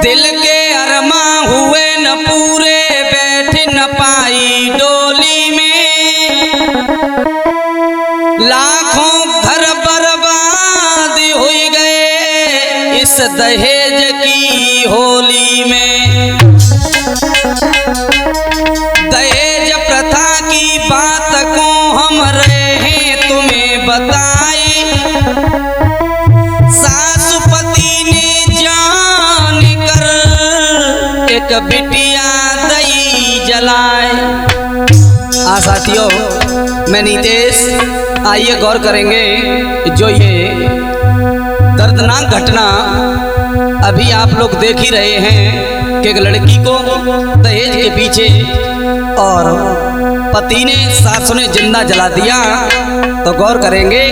दिल के अरमा हुए न पूरे, बैठ न पाई डोली में। लाखों घर बर्बाद हो गए इस दहेज की होली में। दहेज प्रथा की बात को हम रहे तुम्हें बताई। सासु पति ने जान कर एक बिटिया दई जलाए। साथियों, मैं नीतेश, आइए गौर करेंगे जो ये दर्दनाक घटना अभी आप लोग देख ही रहे हैं कि एक लड़की को दहेज के पीछे और पति ने सासु ने जिंदा जला दिया। तो गौर करेंगे।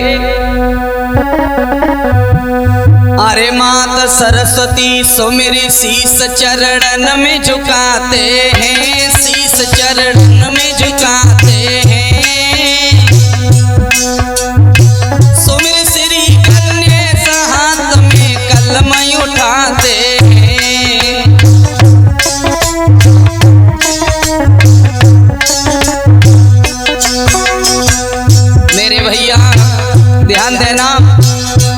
अरे माता सरस्वती सुमिर शीस चरणन में झुकाते हैं, शीस चरणन में झुकाते हैं। सुमिर श्री गणेश हाथ में कलम उठाते हैं। मेरे भैया ध्यान देना,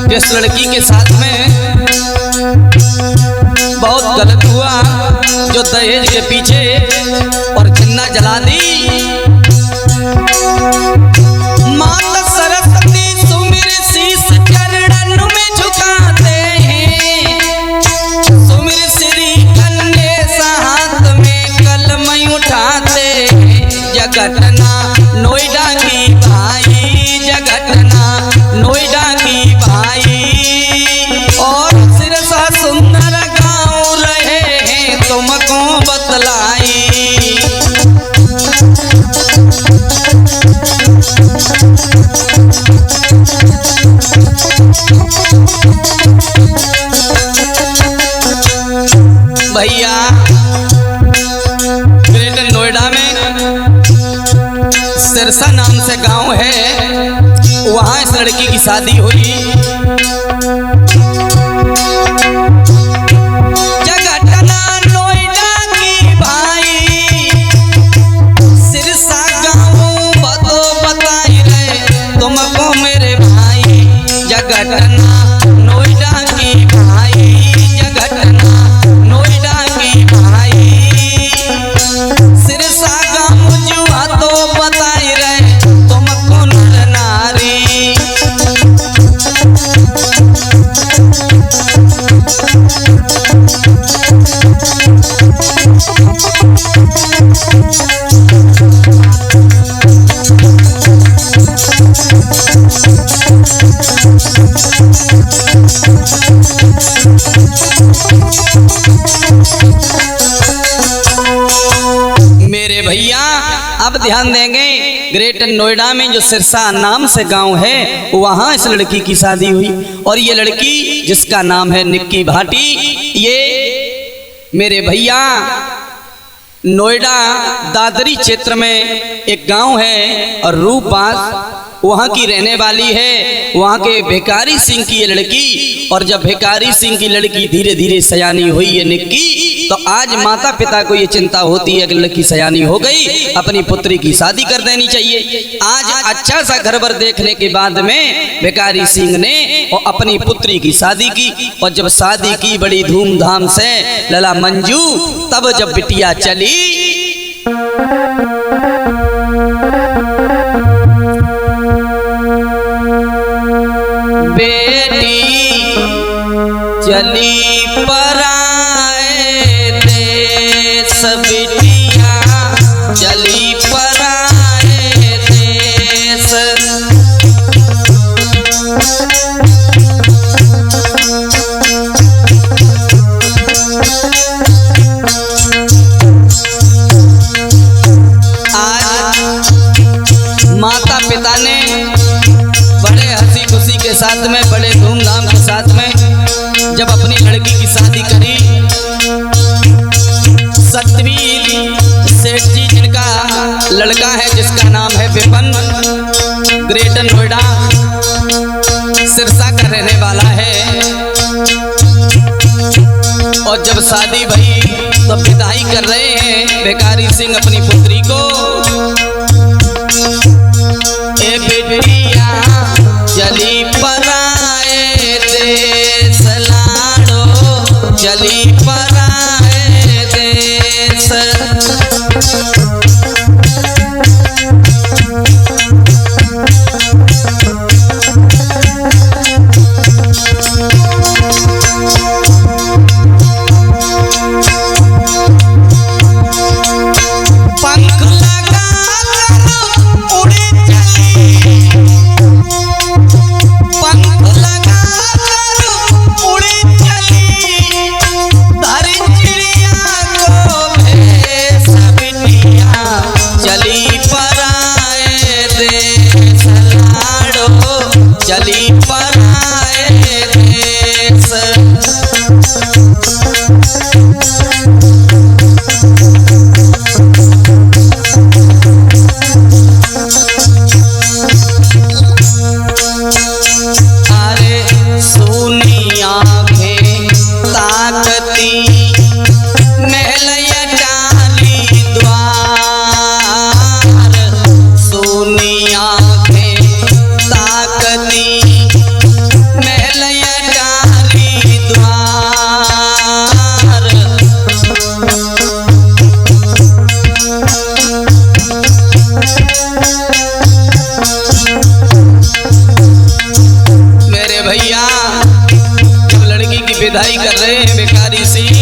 जिस लड़की के साथ में बहुत गलत हुआ, जो दहेज के पीछे और जिन्ना जला दी। माता सरस्वती सुमिर शीस चरणन में झुकाते हैं। सुमिर श्री गणेश हाथ में कलम उठाते हैं। जगटना नोएडा की भाई, जगटना नोएडा की भाई, और सिरसा सुंदर गाँव रहे हैं तुमको बतलाई। भैया ग्रेटर नोएडा में सिरसा नाम से गांव है, वहां इस लड़की की शादी हुई। जगटना नोएडा की भाई, सिरसा गांव बतो बताई रहे तुमको मेरे भाई। जगटना नोएडा की भाई, जगटना नोएडा की भाई, सिरसा गांव जुआ तो बताई रहे तुमको नर नारी। मेरे भैया अब ध्यान देंगे, ग्रेटर नोएडा में जो सिरसा नाम से गांव है, वहां इस लड़की की शादी हुई। और ये लड़की जिसका नाम है निक्की भाटी, ये मेरे भैया नोएडा दादरी क्षेत्र में एक गांव है और रूपबास वहाँ की रहने वाली है। वहाँ के भिखारी सिंह की ये लड़की, और जब भिखारी सिंह की लड़की धीरे धीरे सयानी हुई है निक्की, तो आज माता पिता को ये चिंता होती है कि लड़की सयानी हो गई, अपनी पुत्री की शादी कर देनी चाहिए। आज अच्छा सा घर भर देखने के बाद में भिखारी सिंह ने अपनी पुत्री की शादी की। और जब शादी की बड़ी धूमधाम से लला मंजू, तब जब बिटिया चली, बेटी चली पराए देश, बिटिया चली पराए देश। आज माता पिता ने बड़े हंसी खुशी के साथ में, बड़े धूमधाम के साथ में जब अपनी लड़की की शादी करी, सतवीर सेठ जी जिनका लड़का है, जिसका नाम है विपन, ग्रेटर नोएडा सिरसा का रहने वाला है। और जब शादी भई तो विदाई कर रहे हैं भिखारी सिंह अपनी पुत्री को। ए बेटिया चली पराए देश लाड़ो, चली पराए देश। विदाई कर रहे हैं भिखारी सिंह।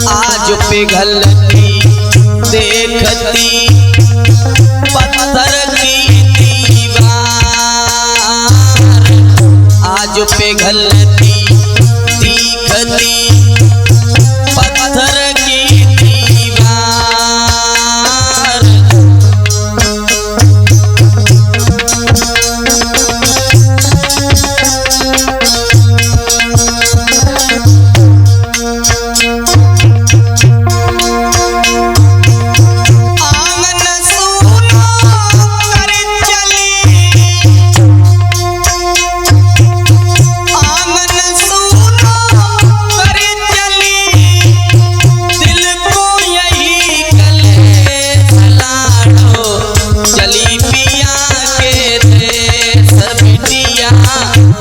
आज पिघलती देखती पत्थर की दीवार, आज पिघलती दिखती पत्थर की दीवार।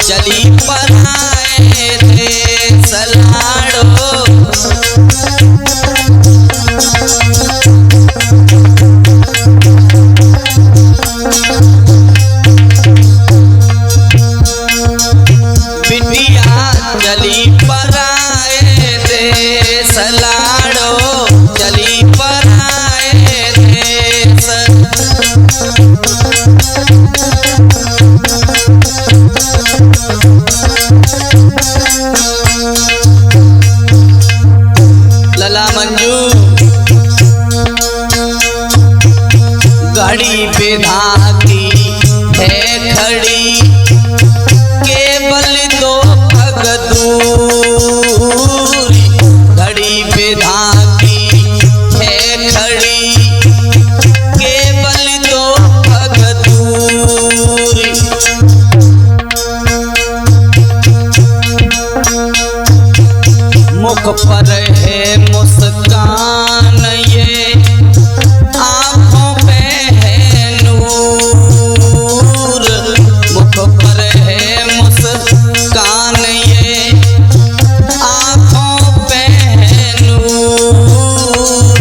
चली पराए देश लाड़ो, बिटिया चली पराए देश लाड़ो, चली पराए देश। लला मंजू घड़ी पे धाती है खड़ी, केवल दो पग दूरी। घड़ी पे धाती है खड़ी, केवल दो पग दूरी। मुख पर है मुस्कान ये, आँखों पे है नूर। मुख पर है मुस्कान ये, आँखों पे है नूर।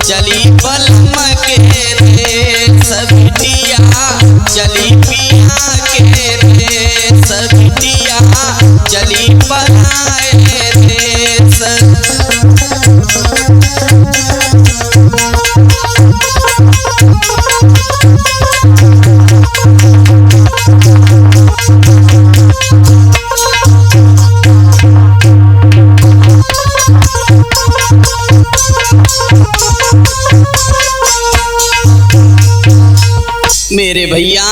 चली बलम के देश बिटिया, चली पिया के देश बिटिया, चली पराए देश। मेरे भैया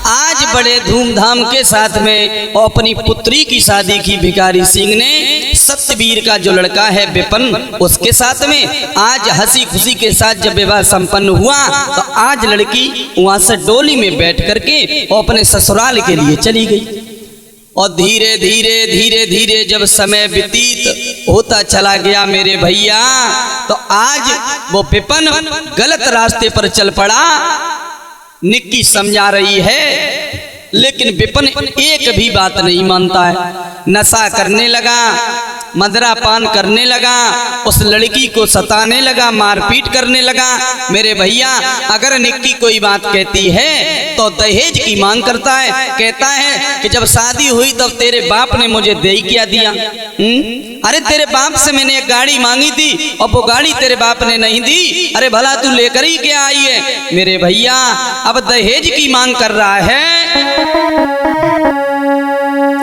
आज बड़े धूमधाम के साथ में अपनी पुत्री की शादी की भिखारी सिंह ने सत्यवीर का जो लड़का है विपिन उसके साथ में आज हंसी खुशी के साथ जब विवाह संपन्न हुआ तो आज लड़की वहां से डोली में बैठ करके अपने ससुराल के लिए चली गई। और धीरे धीरे धीरे धीरे जब समय व्यतीत होता चला गया मेरे भैया तो आज वो विपिन गलत रास्ते पर चल पड़ा। निक्की समझा रही है लेकिन विपिन एक भी बात नहीं मानता है। नशा करने लगा, मदरा पान करने लगा, उस लड़की को सताने लगा, मारपीट करने लगा। मेरे भैया अगर निक्की कोई बात कहती है तो दहेज की मांग करता है। कहता है कि जब शादी हुई तब तेरे बाप ने मुझे दे क्या दिया? अरे तेरे बाप से मैंने एक गाड़ी मांगी थी और वो गाड़ी तेरे बाप ने नहीं दी। अरे भला तू लेकर ही क्या आई है? मेरे भैया अब दहेज की मांग कर रहा है।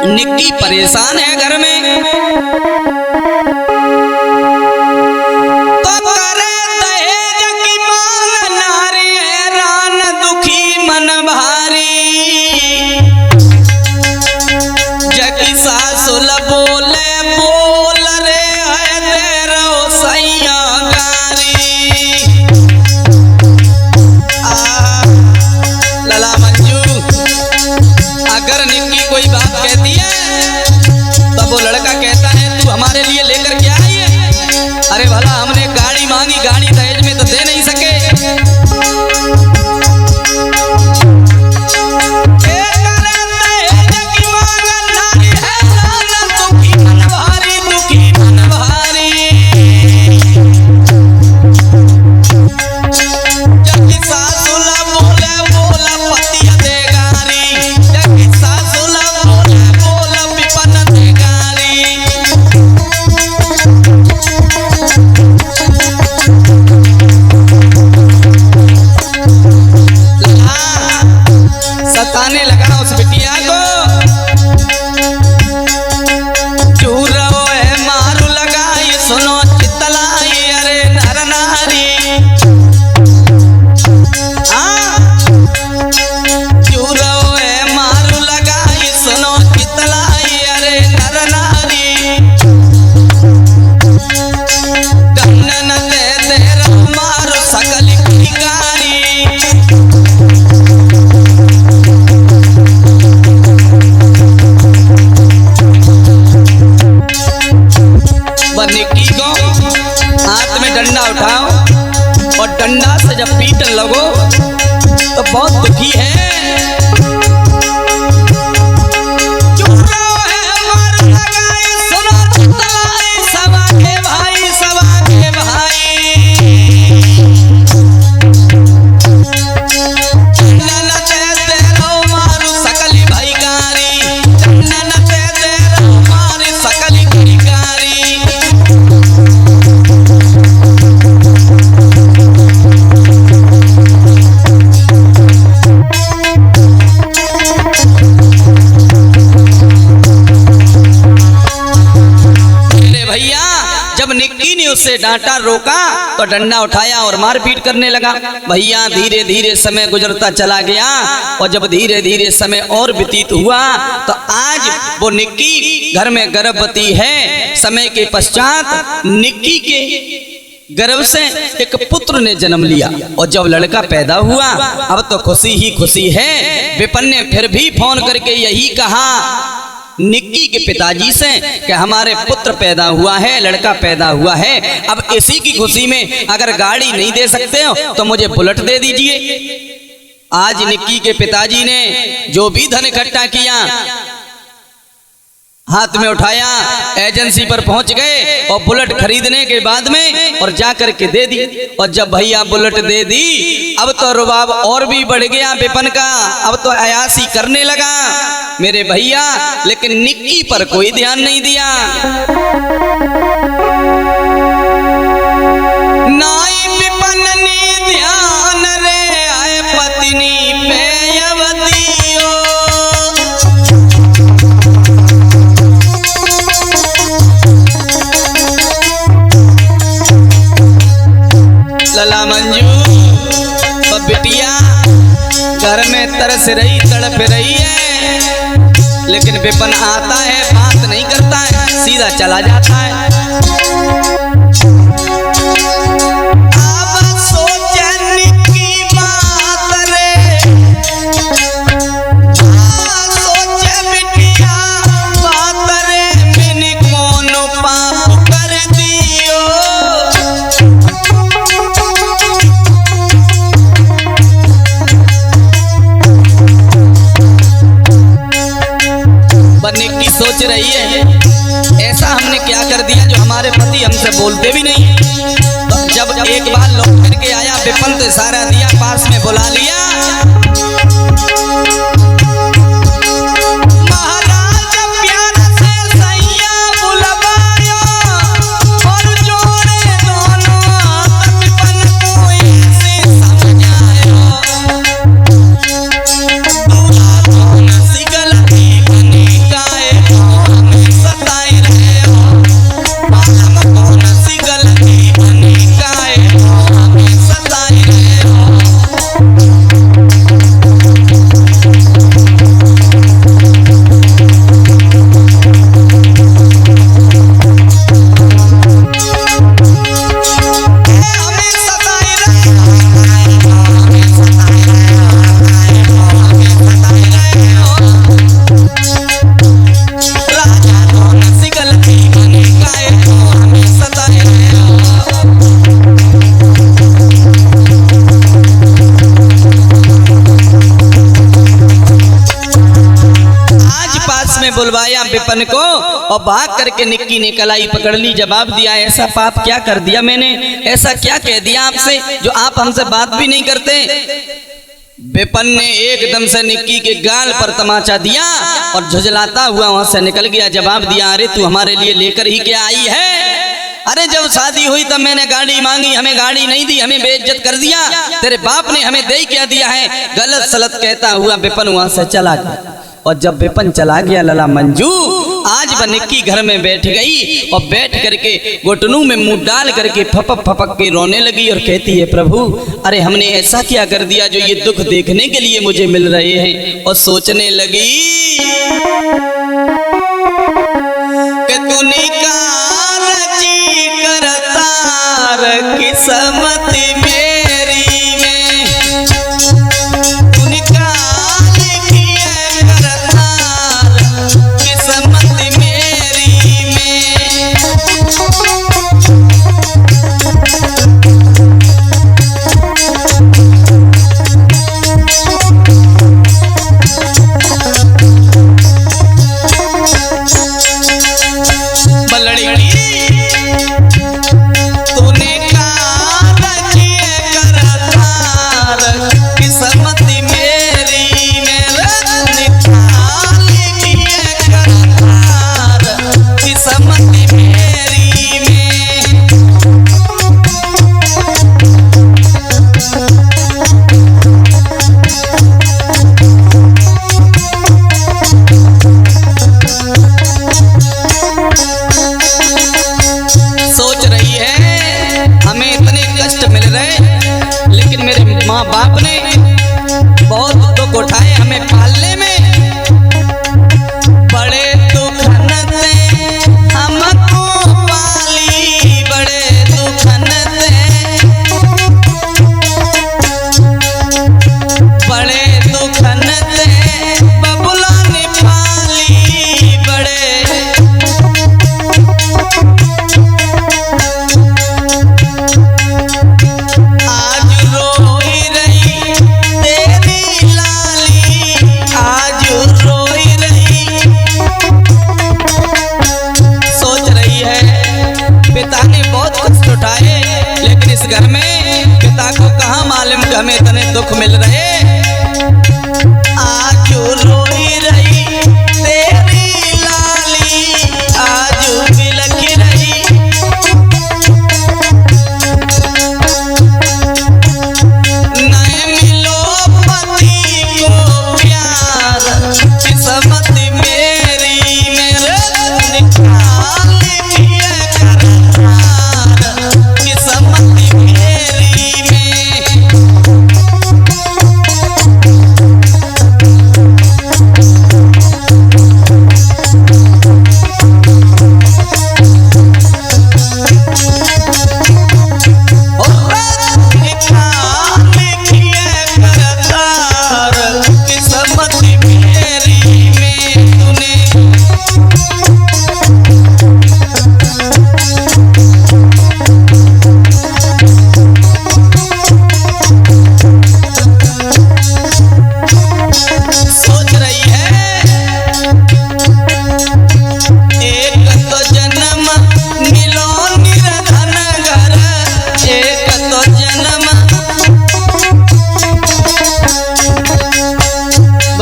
निक्की परेशान है घर में तो करे दहेज की मांग, नारी हैरान दुखी मन भारी। जगी सासुल बोले बोल रे है तेरो सैया गारी। लला मंजू अगर निक्की कोई बात कहती है तब वो लड़का कहता है तू हमारे लिए लेकर क्या आई है? अरे भला हमने गाड़ी मांगी, गाड़ी दहेज में तो दे नहीं सके। सताने लगा उस बिटिया को, चूरो है मारू लगाई सुनो चितलाई। अरे नर नारी चूरो है मारू लगाई सुनो चितलाई। अरे नर नारी गन्नन दे तेरा मारू सकल भिखारी। निक्की को हाथ में डंडा उठाओ और डंडा से जब पीटन लगो तो बहुत दुखी है। सवा के भाई, सवा के भाई मारू सकली भिखारी। मारी सकली भिखारी। जब निक्की ने उससे डांटा, रोका तो डंडा उठाया और मारपीट करने लगा। भैया धीरे धीरे समय गुजरता चला गया और जब धीरे धीरे समय और व्यतीत हुआ तो आज वो निक्की घर में गर्भवती है। समय के पश्चात निक्की के गर्भ से एक पुत्र ने जन्म लिया और जब लड़का पैदा हुआ अब तो खुशी ही खुशी है। विपिन ने फिर भी फोन करके यही कहा निक्की के पिताजी से कि हमारे पुत्र पैदा हुआ है, लड़का पैदा हुआ है। अब इसी की खुशी में अगर गाड़ी नहीं दे सकते हो तो मुझे बुलेट दे दीजिए। आज निक्की के पिताजी ने जो भी धन इकट्ठा किया हाथ में उठाया, एजेंसी पर पहुंच गए और बुलेट खरीदने के बाद में और जा करके दे दी। और जब भैया बुलेट दे दी अब तो रुबाब और भी बढ़ गया विपिन का, अब तो अयासी करने लगा मेरे भैया। लेकिन निक्की पर कोई ध्यान नहीं दिया। नाई विपिन ने ध्यान रे आए पत्नी पे अवधियो। लला मंजू बिटिया घर में तरस रही तड़प रही है, लेकिन विपिन आता है, बात नहीं करता है, सीधा चला जाता है। अब सोचने की बात रे, सोचे बिटिया बात रे, मैंने कौन पाप कर दियो। निक्की सोच रही है ऐसा हमने क्या कर दिया जो हमारे पति हमसे बोलते भी नहीं। तो जब एक बार लौट करके आया विपिन तो इशारा दिया, पास में बुला लिया। महाराज प्यार से सैया बुलवायो और जोड़े दोनों हाथ विपिन को ऐसे समझायो। दूल्हा कौन सी गलती बनी काहे हमें सताई रहे हो, मालूम कौन सी गलती बनी काहे हमें सताई रहे हो। हमें सताई रहे हो, हमें सताई रहे हो, हमें सताई रहे हो। राजा कौन सी गलती बनी काहे हमें सताए रहे हो। आज पास में बुलवाया विपिन को और भाग करके निक्की ने कलाई पकड़ ली, जवाब दिया ऐसा पाप क्या कर दिया मैंने, ऐसा क्या कह दिया आपसे जो आप हमसे बात भी नहीं करते। विपिन ने एकदम से निक्की के गाल पर तमाचा दिया और झुझलाता हुआ वहां से निकल गया। जवाब दिया अरे तू हमारे लिए लेकर ही क्या आई है, अरे जब शादी हुई तब मैंने गाड़ी मांगी, हमें गाड़ी नहीं दी, हमें बेइज्जत कर दिया, तेरे बाप ने हमें दे क्या दिया है। गलत सलत कहता हुआ विपिन वहां से चला गया। और जब विपिन चला गया लला मंजू, आज वह निक्की घर में बैठ गई और बैठ करके घुटनों में मुंह डाल करके फपक फपक के रोने लगी और कहती है प्रभु अरे हमने ऐसा क्या कर दिया जो ये दुख देखने के लिए मुझे मिल रहे हैं। और सोचने लगी कि तूने कार जी करतार किस्मत मेरी में, तूने कार किए करतार किस्मत मेरी में। बलड़ी तूने कार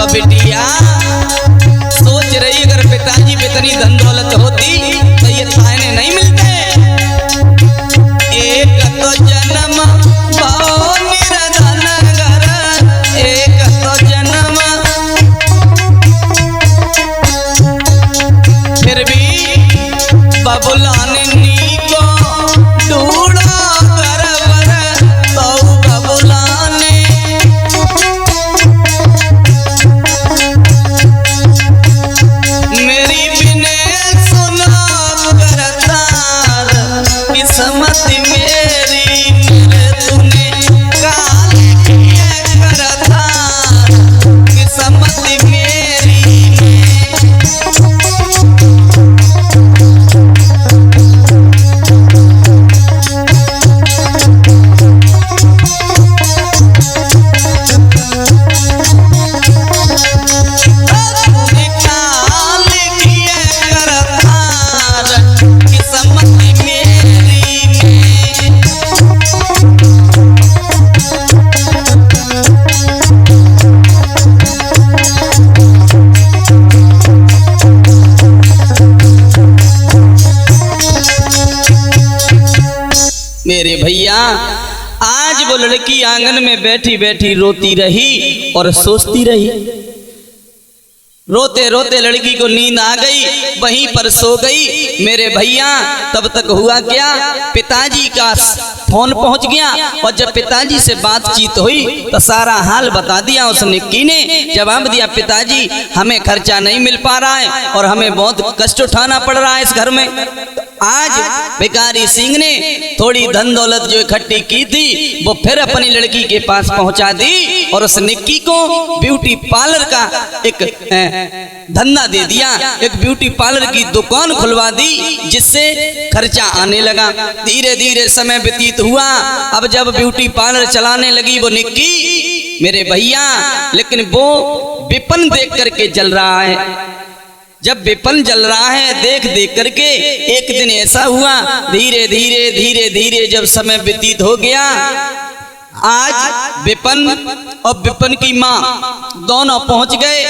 बिटिया सोच रही अगर पिताजी पे इतनी धन दौलत होती तो ये थाने नहीं मिलते। एक तो जन्म पाओ निर्धन घर, एक तो जन्म फिर भी बबुलान नी को ढूंढा गरबर तो बबुलाने मेरी बिने सुना करतार किस्मत मेरी मेरे तूने काल किया करतार किस्मत मेरी मेरे भैया आज वो लड़की आंगन में बैठी बैठी रोती रही और सोचती रही। रोते रोते लड़की को नींद आ गई, वहीं पर सो गई। मेरे भैया तब तक हुआ क्या, पिताजी का फोन पहुंच गया और जब पिताजी से बातचीत हुई तो सारा हाल बता दिया उस निक्की ने। जवाब दिया पिताजी हमें खर्चा नहीं मिल पा रहा है और हमें बहुत कष्ट उठाना पड़ रहा है इस घर में। आज भिखारी सिंह ने थोड़ी धन दौलत जो इकट्ठी की थी वो फिर अपनी लड़की के पास पहुंचा दी और उस निक्की को ब्यूटी पार्लर का एक धंधा दे दिया, एक ब्यूटी पार्लर की दुकान खुलवा दी जिससे खर्चा आने लगा। धीरे धीरे समय व्यतीत हुआ। अब जब ब्यूटी पार्लर चलाने लगी वो निक्की मेरे भैया, लेकिन वो विपन देख करके जल रहा है। जब विपन जल रहा है देख देख करके एक दिन ऐसा हुआ, धीरे धीरे धीरे धीरे जब समय व्यतीत हो गया, आज विपन और विपन की माँ दोनों पहुंच गए।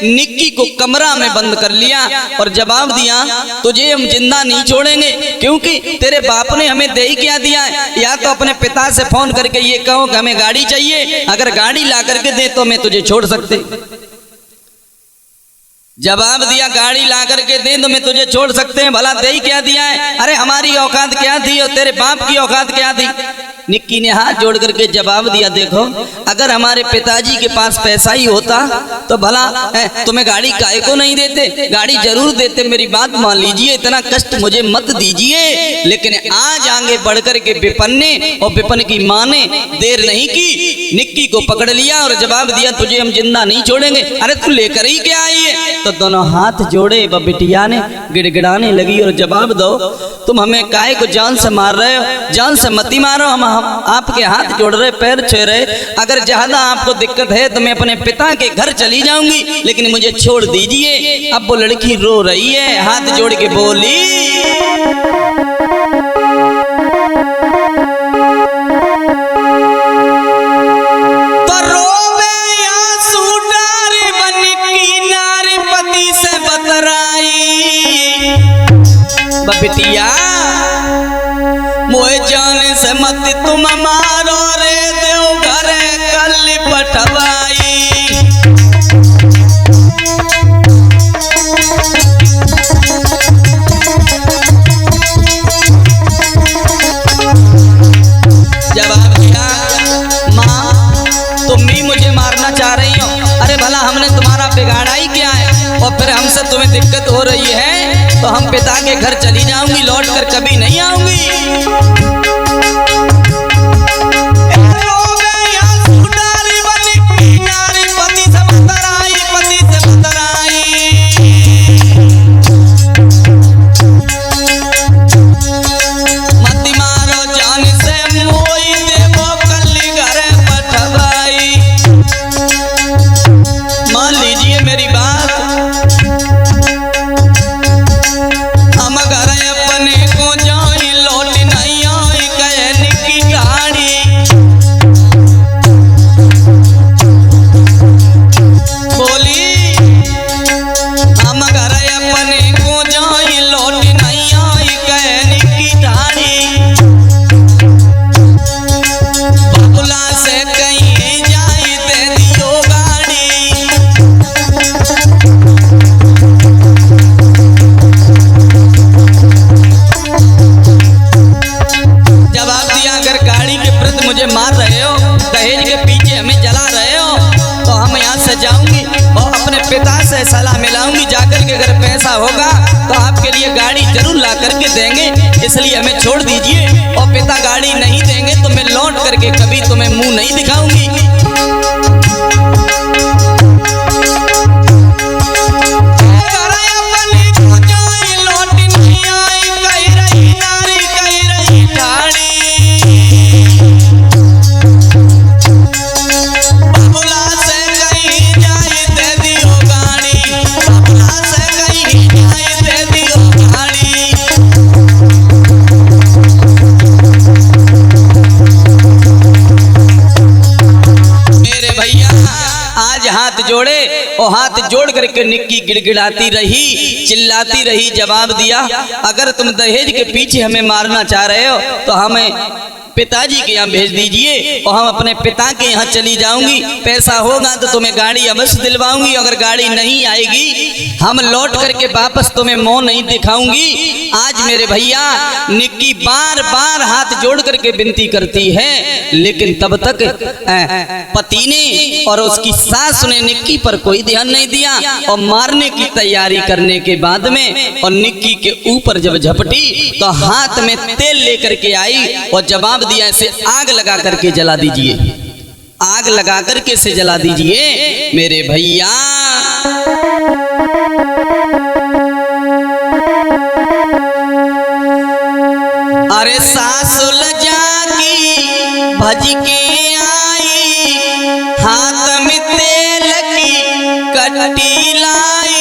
निक्की को कमरा में बंद कर लिया और जवाब दिया तुझे हम जिंदा नहीं छोड़ेंगे, क्योंकि तेरे बाप ने हमें दे ही क्या दिया है। या तो अपने पिता से फोन करके ये कहो कि हमें गाड़ी चाहिए, अगर गाड़ी ला करके दे तो मैं तुझे छोड़ सकते। जवाब दिया गाड़ी ला करके दे तो मैं तुझे छोड़ सकते हैं, भला दे ही क्या दिया है। अरे हमारी औकात क्या थी और तेरे बाप की औकात क्या थी। निक्की ने हाथ जोड़ करके जवाब दिया देखो अगर हमारे पिताजी के पास पैसा ही होता तो भला तुम्हें गाड़ी काहे को नहीं देते, गाड़ी जरूर देते। मेरी बात मान लीजिए, इतना कष्ट मुझे मत दीजिए। लेकिन आज आगे बढ़कर के विपन ने और विपन की माँ ने देर नहीं की, निक्की को पकड़ लिया और जवाब दिया तुझे हम जिंदा नहीं छोड़ेंगे। अरे तू लेकर ही क्या आई है। तो दोनों हाथ जोड़े वह बिटिया ने गिड़गिड़ाने लगी और जवाब दो तुम हमें काहे को जान से मार रहे हो, जान से मती मारो, हम आपके हाथ जोड़ रहे पैर छे रहे। अगर ज्यादा आपको दिक्कत है तो मैं अपने पिता के घर चली जाऊंगी, लेकिन मुझे छोड़ दीजिए। अब वो लड़की रो रही है, हाथ जोड़ के बोली तो रोवे आंसू डारे बन की नारी पति से बतराई बिटिया मोए जाने से मत तुम मारो रे देव घरे कल पठवाई। जवाब दिया माँ तुम भी मुझे मारना चाह रही हो। अरे भला हमने तुम्हारा बिगाड़ा ही क्या है, और फिर हमसे तुम्हें दिक्कत हो रही है तो हम पिता के घर चली जाऊंगी, लौट कर कभी नहीं आऊंगी। अपने को जाए लौट नहीं पिता से सलाह मिलाऊंगी जाकर के, अगर पैसा होगा तो आपके लिए गाड़ी जरूर ला करके देंगे, इसलिए हमें छोड़ दीजिए। और पिता गाड़ी नहीं देंगे तो मैं लौट करके कभी तुम्हें मुंह नहीं दिखाऊंगी। जोड़े और हाथ जोड़ करके निक्की गिड़गिड़ाती रही, चिल्लाती रही, जवाब दिया, अगर तुम दहेज के पीछे हमें मारना चाह रहे हो तो हमें पिताजी के यहाँ भेज दीजिए और हम अपने पिता के यहाँ चली जाऊंगी। पैसा होगा तो तुम्हें गाड़ी अवश्य दिलवाऊंगी, अगर गाड़ी नहीं आएगी हम लौट करके वापस तुम्हें मुंह नहीं दिखाऊंगी। आज मेरे भैया निक्की बार बार हाथ जोड़ करके विनती करती है, लेकिन तब तक पति ने और उसकी सास ने निक्की पर कोई ध्यान नहीं दिया और मारने की तैयारी करने के बाद में और निक्की के ऊपर जब झपटी तो हाथ में तेल लेकर के आई और जवाब दिया, इसे आग लगा करके जला दीजिए, आग लगा करके इसे जला दीजिए। मेरे भैया अरे सासुल जागी भज के आई, हाथ में तेल की कट्टी लाई,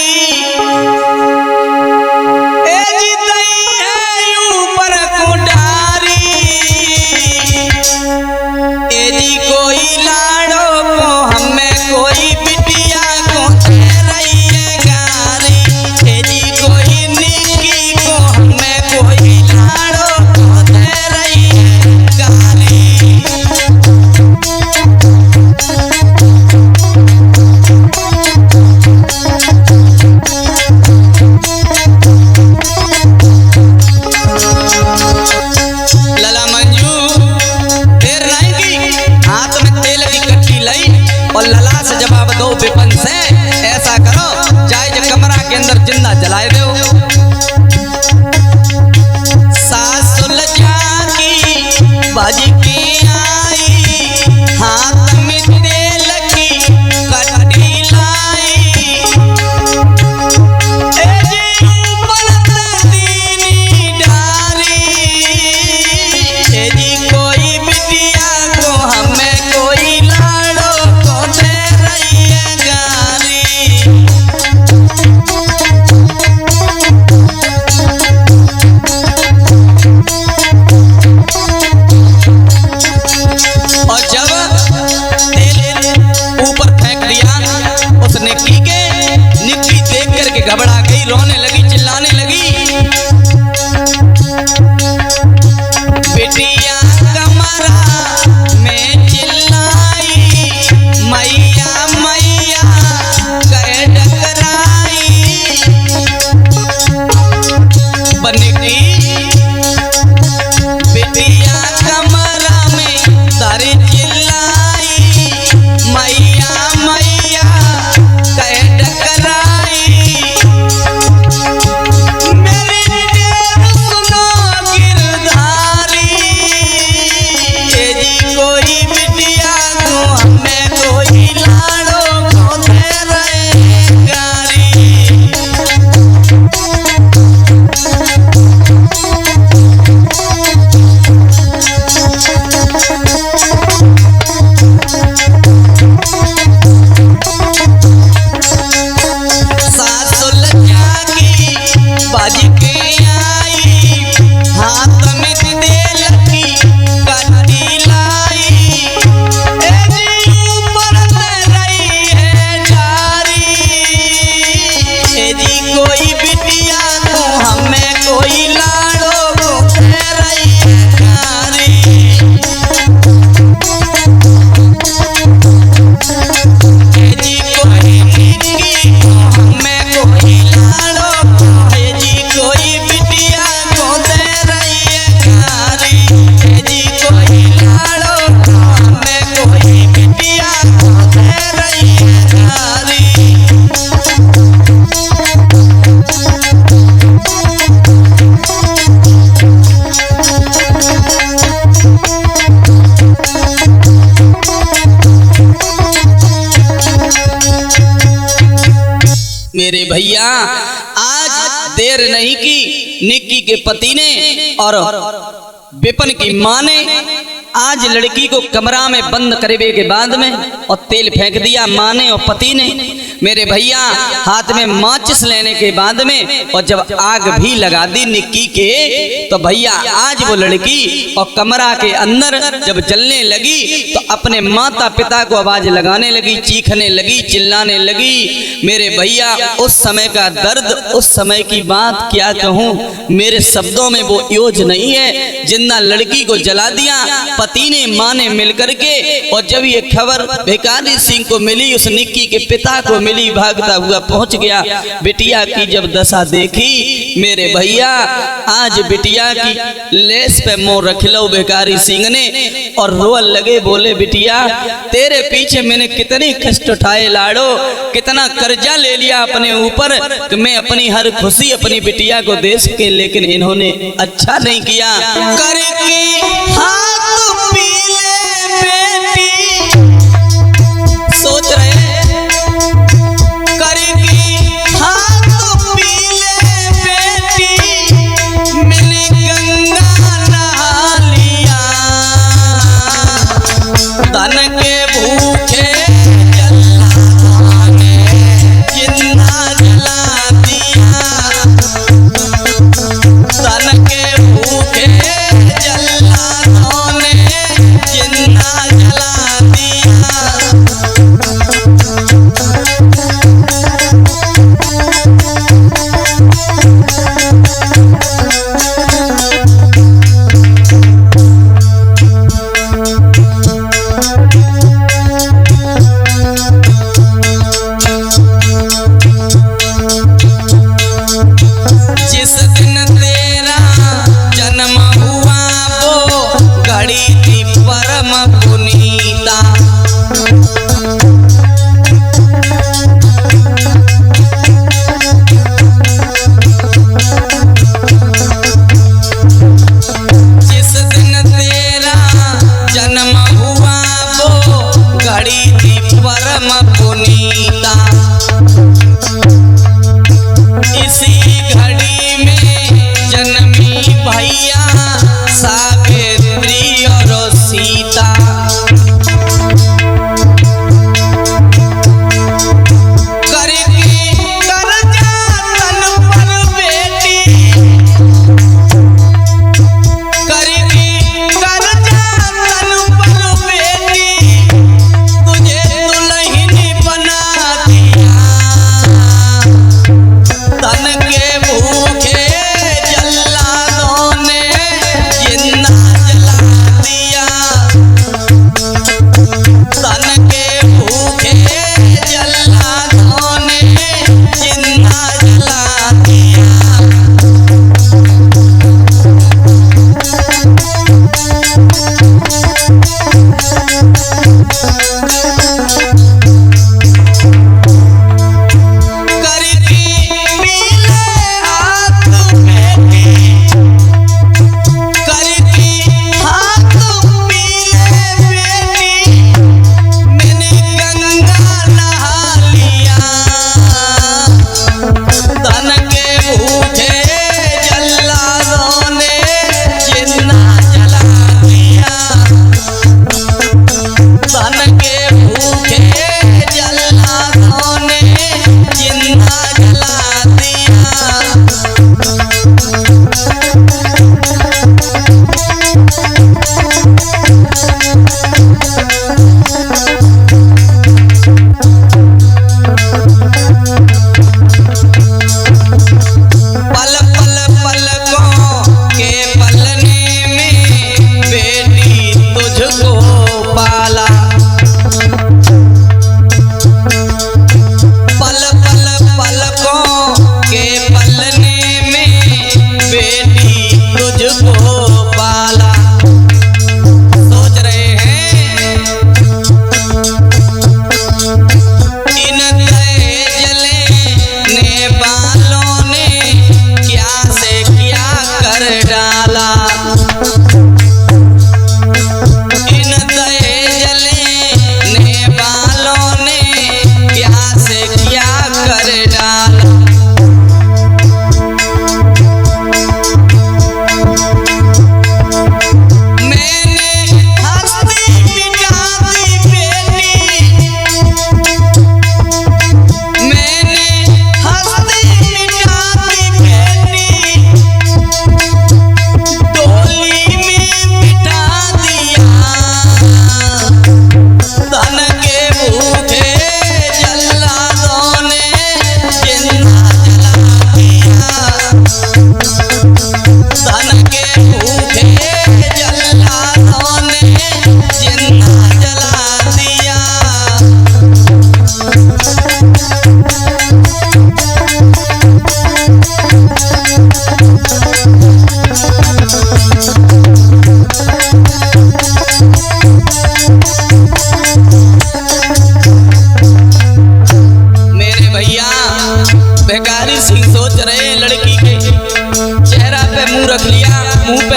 जिंदा जलाए दो। सासुल जागी भज के आई, हाथ में तेल की कट्टी लाई, कोई बिटिया को हमें कोई लाड़ो को दे रही है गारी। घबरा गई, रोने लगी, चिल्लाने लगी, बेटिया कमरा में चिल्लाई, मैया मैया कह डकराई, बनगी बेटिया कमरा में सारे चिल्लाई, मैया मैया कह डकराई। मेरे भैया आज देर नहीं की, निक्की के पति ने और विपिन की मां ने आज लड़की को कमरा में बंद करने के बाद में और तेल फेंक दिया मां ने और पति ने। मेरे भैया हाथ में माचिस लेने के बाद में और जब आग भी लगा दी निक्की के, तो भैया आज वो लड़की और कमरा के अंदर जब जलने लगी तो अपने माता पिता को आवाज लगाने लगी, चीखने लगी, चिल्लाने लगी। मेरे भैया उस समय का दर्द, उस समय की बात क्या कहूँ, मेरे शब्दों में वो योज नहीं है। जिंदा लड़की को जला दिया पति ने मां ने मिलकर के, और जब ये खबर भिखारी सिंह को मिली, उस निक्की के पिता को मिली, भागता हुआ पहुंच गया। बिटिया की जब दशा देखी मेरे भैया, आज बिटिया की लेस पे मोर रख लो भिखारी सिंह ने, और रोल लगे, बोले बिटिया तेरे पीछे मैंने कितने कष्ट उठाए लाड़ो, कितना कर्जा ले लिया अपने ऊपर कि मैं अपनी हर खुशी अपनी बिटिया को दे सके, लेकिन इन्होंने अच्छा नहीं किया। करके हाथ पीले बेटी, सोच रहे करके हाथ पीले बेटी, मैंने गंगा नहा लिया, तन के भूखे जलाने जिंदा जला दिया, तन के भूखे जलाने जिंदा जला दिया। जिस दिन तेरा जन्म हुआ वो घड़ी थी परम पुनीता, जिस दिन तेरा जन्म हुआ वो घड़ी थी परम पुनीता, इसी घड़ी में जन्मी भैया सावित्री और सीता। करके कर्जा तन पर बेटी, करके कर्जा तन पर बेटी, तुझे दुल्हन बना दिया, तन के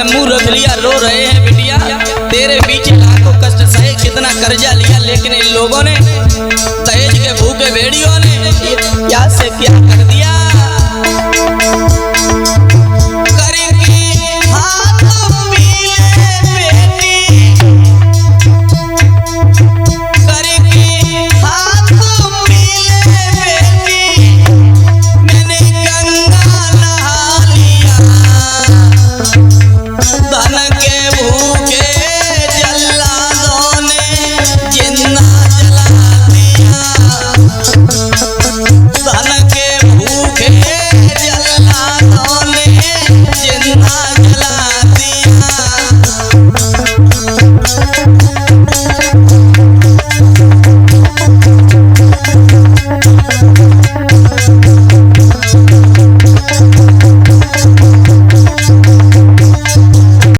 में मुंह रख लिया, रो रहे हैं बिटिया तेरे पीछे लाखों कष्ट सहे, कितना कर्जा लिया, लेकिन इन लोगों ने दहेज के भूखे भेड़ियों ने क्या से क्या कर दिया।